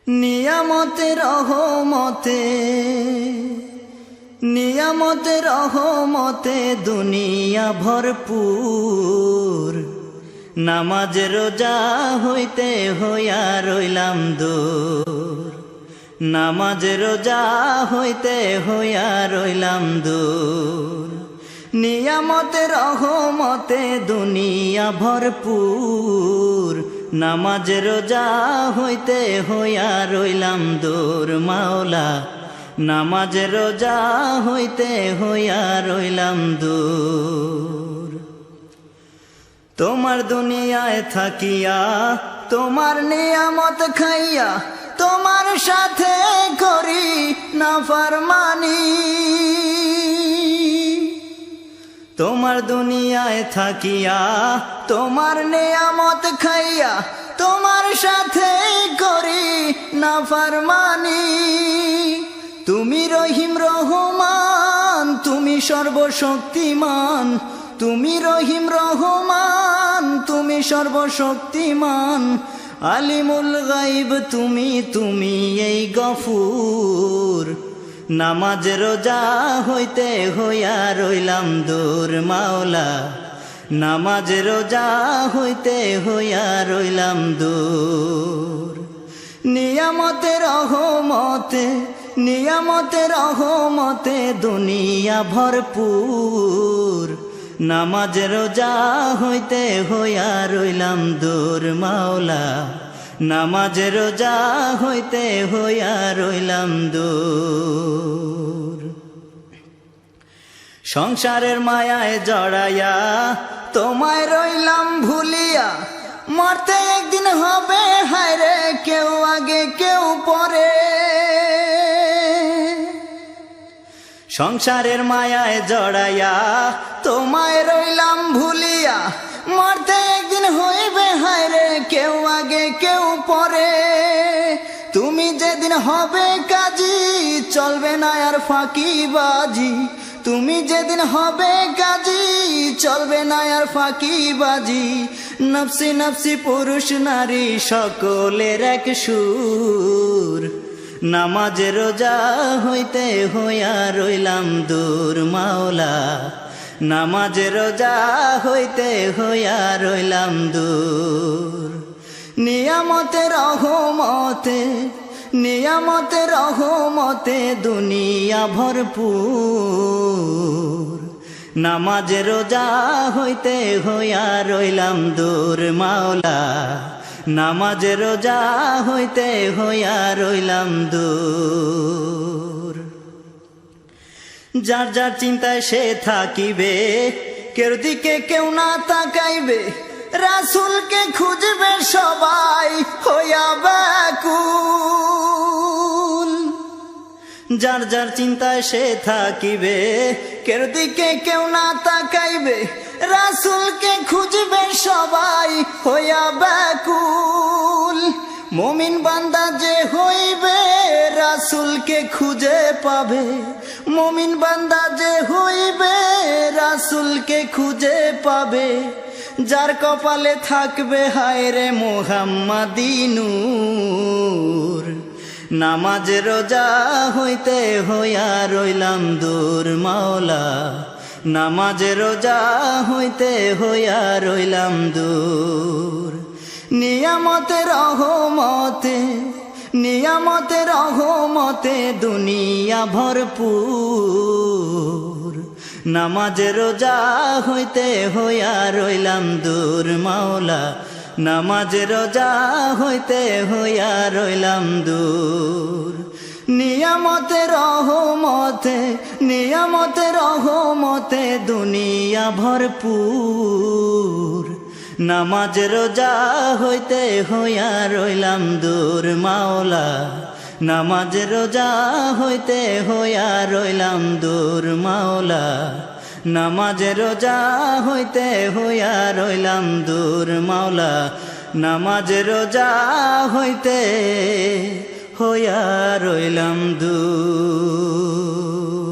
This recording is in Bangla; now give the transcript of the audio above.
নিয়ামতে রহমতে নিয়ামতে রহমতে দুনিয়া ভরপুর। নামাজ রোজা হইতে হইয়া রইলাম দূর। নামাজ রোজা হইতে হইয়া রইলাম দূর। নিয়ামতে রহমতে দুনিয়া ভরপুর। নামাজ রোজা হইতে হইয়া রইলাম দূর। মাওলা নামাজ রোজা হইতে হইয়া রইলাম দূর। তোমার দুনিয়ায় থাকিয়া তোমার নিয়ামত খাইয়া তোমার সাথে করি নাফরমানি। তোমার দুনিয়ায় থাকিয়া তোমার নিয়ামত খাইয়া তোমার সাথে করি নাফরমানি। তুমি রহিম রহমান, তুমি সর্বশক্তিমান। তুমি রহিম রহমান, তুমি সর্বশক্তিমান। আলিমুল গাইব তুমি, তুমি এই গফুর। নামাজ রোজা হইতে হইয়া রইলাম দূর। মাওলা নামাজ রোজা হইতে হইয়া রইলাম দূর। নিয়ামতে রহমতে নিয়ামতে রহমতে দুনিয়া ভরপুর। নামাজ রোজা হইতে হইয়া রইলাম দূর। মাওলা নামাজ রোজা হইতে হইয়া রইলাম দূর। সংসারের মায়ায় জড়াইয়া তোমায় রইলাম ভুলিয়া। মরতে একদিন হবে হায়রে, কেউ আগে কেউ পরে। সংসারের মায়ায় জড়াইয়া তোমায় রইলাম ভুলিয়া। মরতে একদিন হইবে হায়রে, কেউ আগে কেউ পরে। তুমি যেদিন হবে কাজী চলবে না আর ফাঁকিবাজি। তুমি যেদিন হবে কাজী চলবে না আর ফাঁকিবাজি। নফসি নফসি পুরুষ নারী সকলের এক সুর। নামাজ রোজা হইতে হইয়া রইলাম দূর। মাওলা নামাজ রোজা হইতে হইয়া রইলাম দূর। নিয়ামতে রহমতে নিয়ামতে রহমতে দুনিয়া ভরপুর। নামাজ রোজা হইতে হইয়া রইলাম দূর। মাওলা নামাজ রোজা হইতে হইয়া রইলাম দূর। যার যার চিন্তায় সে থাকিবে, কেউ দিকে কেউ না তাকাইবে। রাসূলকে খুঁজবে সবাই হইয়া ব্যাকুল। যার যার চিন্তায় সে থাকিবে, কেউ দিকে কেউ না তাকাইবে। রাসূলকে খুঁজবে সবাই হইয়া ব্যাকুল। মুমিন বান্দা যে হইবে রাসূলকে খুঁজে পাবে। মুমিন বান্দা যে হইবে রাসূলকে খুঁজে পাবে। যার কপালে থাকবে হায়রে মুহাম্মাদি নূর। নামাজ রোজা হইতে হইয়া রইলাম দূর। মাওলা নামাজ রোজা হইতে হইয়া রইলাম দূর। নিয়ামতে রহমতে নিয়ামতে রহমতে দুনিয়া ভরপুর। নামাজ রোজা হইতে হইয়া রইলাম দূর। মাওলা নামাজ রোজা হইতে হইয়া রইলাম দূর। নিয়ামতে রহমতে নিয়ামতে রহমতে দুনিয়া ভরপুর। নামাজ রোজা হইতে হইয়া রইলাম দূর। মাওলা নামাজ রোজা হইতে হইয়া রইলাম দূর। মাওলা নামাজ রোজা হইতে হইয়া রইলাম দূর। মাওলা নামাজ রোজা হইতে হইয়া রইলাম দূর।